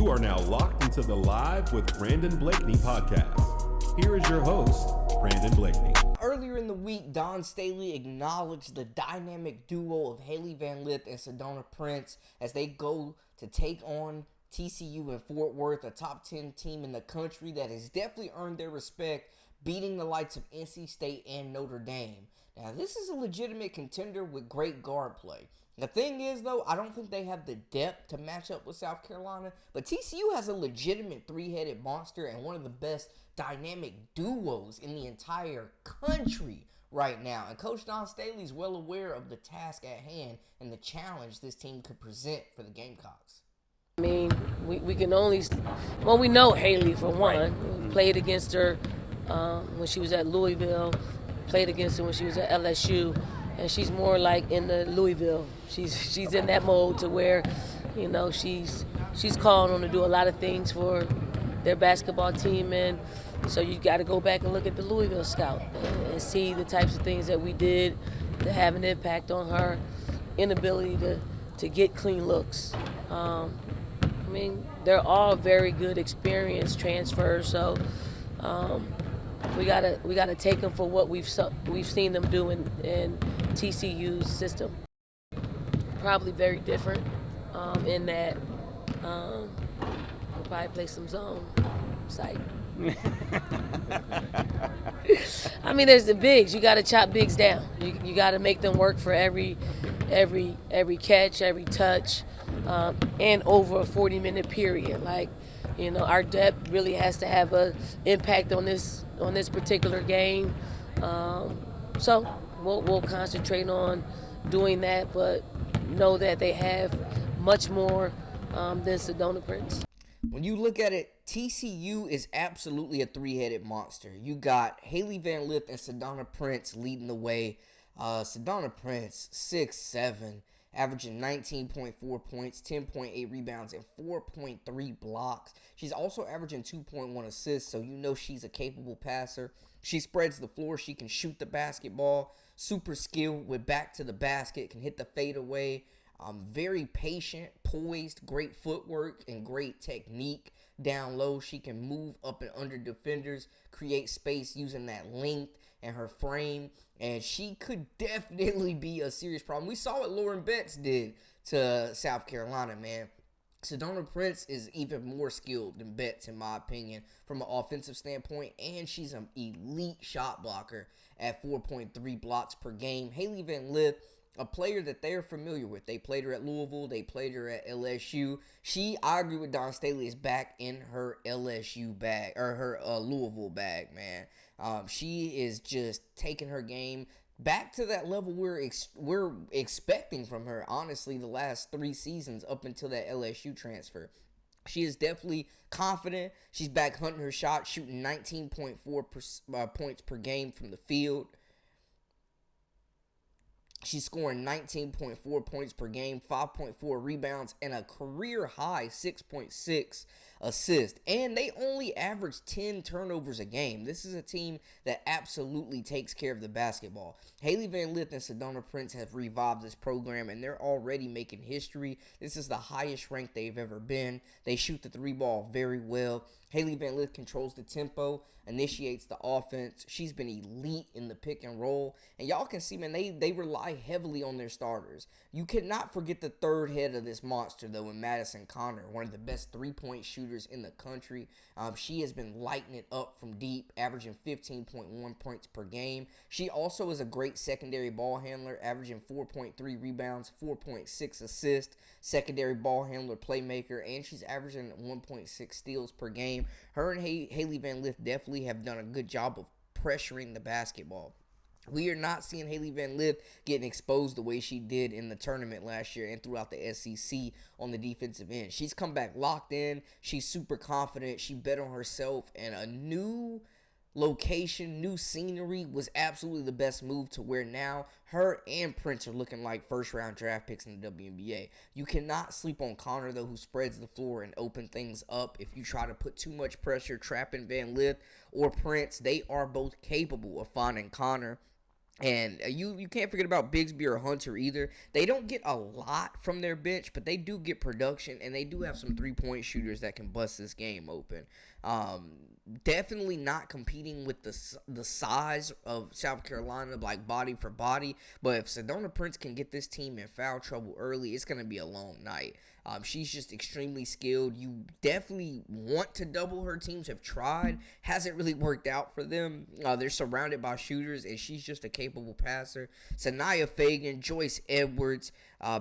You are now locked into the Live with Brandon Blakeney podcast. Here is your host, Brandon Blakeney. Earlier in the week, Don Staley acknowledged the dynamic duo of Hailey Van Lith and Sedona Prince as they go to take on TCU in Fort Worth, a top 10 team in the country that has definitely earned their respect, beating the likes of NC State and Notre Dame. Now, this is a legitimate contender with great guard play. The thing is, though, I don't think they have the depth to match up with South Carolina, but TCU has a legitimate three-headed monster and one of the best dynamic duos in the entire country right now. And Coach Don Staley is well aware of the task at hand and the challenge this team could present for the Gamecocks. I mean, we can only, well, we know Hailey for one. Right. We played against her when she was at Louisville, played against her when she was at LSU, and she's more like in the Louisville. She's in that mode to where, you know, she's calling on to do a lot of things for their basketball team, and so you got to go back and look at the Louisville scout and see the types of things that we did to have an impact on her inability to get clean looks. I mean, they're all very good experience transfers, so we gotta take them for what we've seen them do in TCU's system. Probably very different in that we'll probably play some zone site. I mean, there's the bigs. You got to chop bigs down. You got to make them work for every catch, every touch, and over a 40-minute period. Like, you know, our depth really has to have an impact on this particular game. So we'll concentrate on doing that, but know that they have much more than Sedona Prince. When you look at it, TCU is absolutely a three-headed monster. You got Hailey Van Lith and Sedona Prince leading the way. Sedona Prince, 6'7", averaging 19.4 points, 10.8 rebounds, and 4.3 blocks. She's also averaging 2.1 assists, so you know she's a capable passer. She spreads the floor. She can shoot the basketball. Super skilled with back to the basket, can hit the fadeaway. Very patient, poised, great footwork, and great technique down low. She can move up and under defenders, create space using that length and her frame, and she could definitely be a serious problem. We saw what Lauren Betts did to South Carolina, man. Sedona Prince is even more skilled than Betts, in my opinion, from an offensive standpoint, and she's an elite shot blocker at 4.3 blocks per game. Hailey Van Lith, a player that they're familiar with. They played her at Louisville. They played her at LSU. I agree with Don Staley, is back in her LSU bag, or her Louisville bag, man. She is just taking her game back to that level we're expecting from her, honestly, the last 3 seasons up until that LSU transfer. She is definitely confident. She's back hunting her shot, shooting 19.4 points per game from the field. She's scoring 19.4 points per game, 5.4 rebounds, and a career-high 6.6 assists. And they only average 10 turnovers a game. This is a team that absolutely takes care of the basketball. Hailey Van Lith and Sedona Prince have revived this program, and they're already making history. This is the highest rank they've ever been. They shoot the three ball very well. Hailey Van Lith controls the tempo, initiates the offense. She's been elite in the pick and roll. And y'all can see, man, they rely heavily on their starters. You cannot forget the third head of this monster, though, in Madison Connor, one of the best three-point shooters in the country. She has been lighting it up from deep, averaging 15.1 points per game. She also is a great secondary ball handler, averaging 4.3 rebounds, 4.6 assists, secondary ball handler, playmaker, and she's averaging 1.6 steals per game. Her and Hailey Van Lith definitely have done a good job of pressuring the basketball. We are not seeing Hailey Van Lith getting exposed the way she did in the tournament last year and throughout the SEC on the defensive end. She's come back locked in. She's super confident. She bet on herself, and a new location, new scenery was absolutely the best move, to where now her and Prince are looking like first-round draft picks in the WNBA. You cannot sleep on Connor, though, who spreads the floor and open things up. If you try to put too much pressure trapping Van Lith or Prince, they are both capable of finding Connor And you can't forget about Bigsby or Hunter either. They don't get a lot from their bench, but they do get production, and they do have some three-point shooters that can bust this game open. Definitely not competing with the size of South Carolina, like body for body. But if Sedona Prince can get this team in foul trouble early, it's going to be a long night. She's just extremely skilled. You definitely want to double her. Teams have tried. Hasn't really worked out for them. They're surrounded by shooters, and she's just a capable passer. Sanaya Fagan, Joyce Edwards,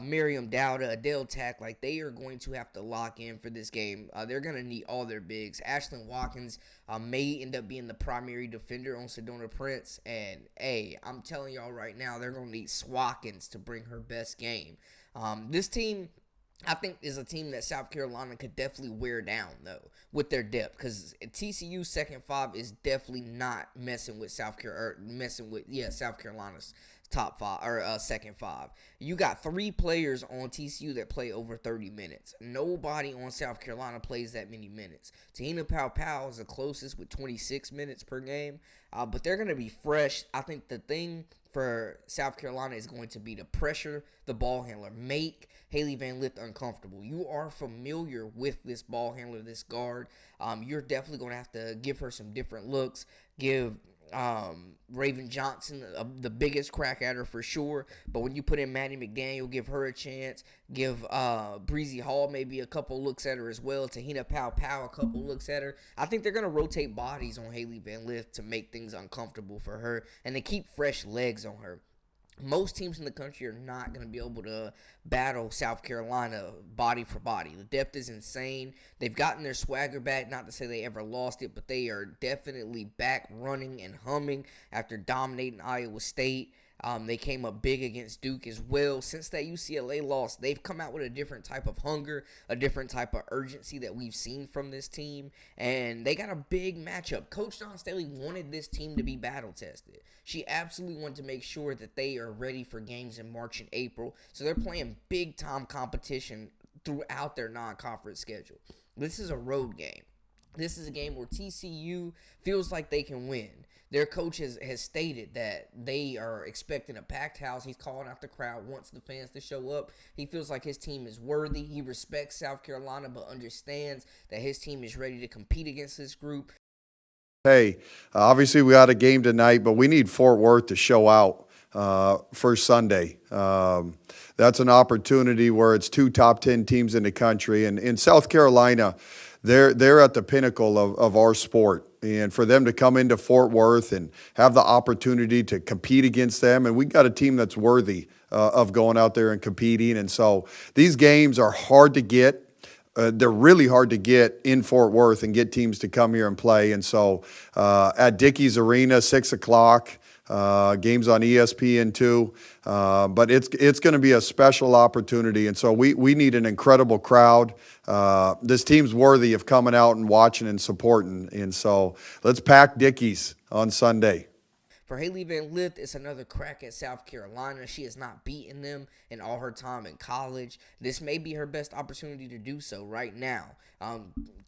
Miriam Dowda, Adele Tack, like they are going to have to lock in for this game. They're going to need all their bigs. Ashlyn Watkins may end up being the primary defender on Sedona Prince. And, hey, I'm telling y'all right now, they're going to need Swatkins to bring her best game. This team, I think, is a team that South Carolina could definitely wear down, though, with their depth. Because TCU's second five is definitely not messing with South Carolina's top five or second five. You got 3 players on TCU that play over 30 minutes. Nobody on South Carolina plays that many minutes. Tahina Powell is the closest with 26 minutes per game, but they're going to be fresh. I think the thing for South Carolina is going to be to pressure the ball handler, make Hailey Van Lith uncomfortable. You are familiar with this ball handler, this guard. You're definitely going to have to give her some different looks, give Raven Johnson the biggest crack at her for sure, but when you put in Maddie McDaniel, give her a chance, give Breezy Hall maybe a couple looks at her as well, Tahina Powell a couple looks at her. I think they're going to rotate bodies on Hailey Van Lith to make things uncomfortable for her and to keep fresh legs on her. Most teams in the country are not going to be able to battle South Carolina body for body. The depth is insane. They've gotten their swagger back. Not to say they ever lost it, but they are definitely back running and humming after dominating Iowa State. They came up big against Duke as well. Since that UCLA loss, they've come out with a different type of hunger, a different type of urgency that we've seen from this team, and they got a big matchup. Coach Dawn Staley wanted this team to be battle-tested. She absolutely wanted to make sure that they are ready for games in March and April, so they're playing big-time competition throughout their non-conference schedule. This is a road game. This is a game where TCU feels like they can win. Their coach has stated that they are expecting a packed house. He's calling out the crowd, wants the fans to show up. He feels like his team is worthy. He respects South Carolina, but understands that his team is ready to compete against this group. Hey, obviously we got a game tonight, but we need Fort Worth to show out for Sunday. That's an opportunity where it's 2 top 10 teams in the country. And in South Carolina, they're at the pinnacle of our sport. And for them to come into Fort Worth and have the opportunity to compete against them, and we got a team that's worthy of going out there and competing. And so these games are hard to get. They're really hard to get in Fort Worth and get teams to come here and play. And so at Dickies Arena, 6 o'clock, games on ESPN2. But it's going to be a special opportunity. And so we need an incredible crowd. This team's worthy of coming out and watching and supporting. And so let's pack Dickies on Sunday. For Hailey Van Lith, it's another crack at South Carolina. She has not beaten them in all her time in college. This may be her best opportunity to do so right now.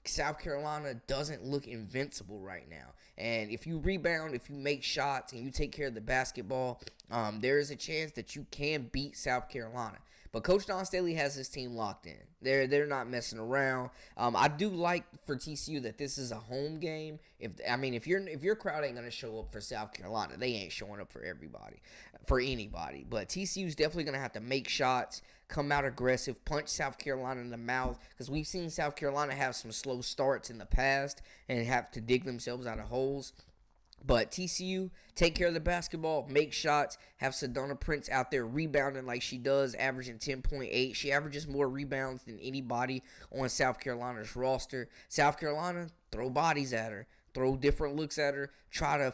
South Carolina doesn't look invincible right now. And if you rebound, if you make shots, and you take care of the basketball, there is a chance that you can beat South Carolina. But Coach Dawn Staley has his team locked in. They're not messing around. I do like for TCU that this is a home game. If your crowd ain't gonna show up for South Carolina, they ain't showing up for anybody. But TCU's definitely gonna have to make shots, come out aggressive, punch South Carolina in the mouth, because we've seen South Carolina have some slow starts in the past and have to dig themselves out of holes. But TCU, take care of the basketball, make shots, have Sedona Prince out there rebounding like she does, averaging 10.8. She averages more rebounds than anybody on South Carolina's roster. South Carolina, throw bodies at her, throw different looks at her, try to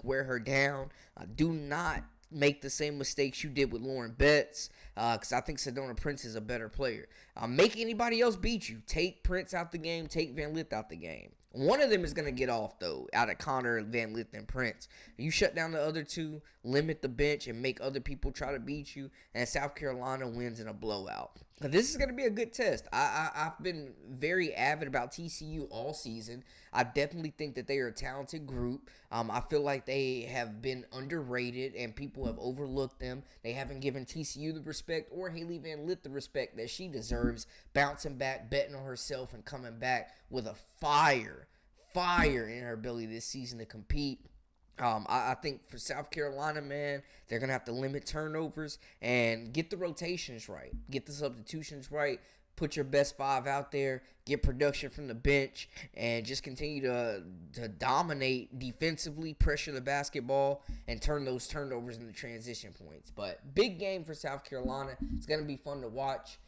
wear her down. Do not make the same mistakes you did with Lauren Betts. because I think Sedona Prince is a better player. Make anybody else beat you. Take Prince out the game. Take Van Lith out the game. One of them is going to get off, though, out of Connor, Van Lith, and Prince. You shut down the other two, limit the bench, and make other people try to beat you, and South Carolina wins in a blowout. But this is going to be a good test. I've been very avid about TCU all season. I definitely think that they are a talented group. I feel like they have been underrated, and people have overlooked them. They haven't given TCU the respect or Hailey Van Lith the respect that she deserves, bouncing back, betting on herself, and coming back with a fire in her ability this season to compete. I think for South Carolina, man, they're going to have to limit turnovers and get the rotations right. Get the substitutions right. Put your best five out there. Get production from the bench. And just continue to dominate defensively, pressure the basketball, and turn those turnovers into transition points. But big game for South Carolina. It's going to be fun to watch.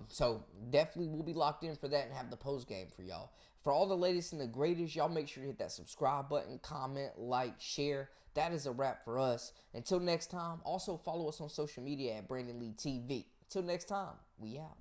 So definitely we'll be locked in for that and have the post game for y'all. For all the latest and the greatest, y'all make sure to hit that subscribe button, comment, like, share. That is a wrap for us. Until next time, also follow us on social media at Brandon Lee TV. Until next time, we out.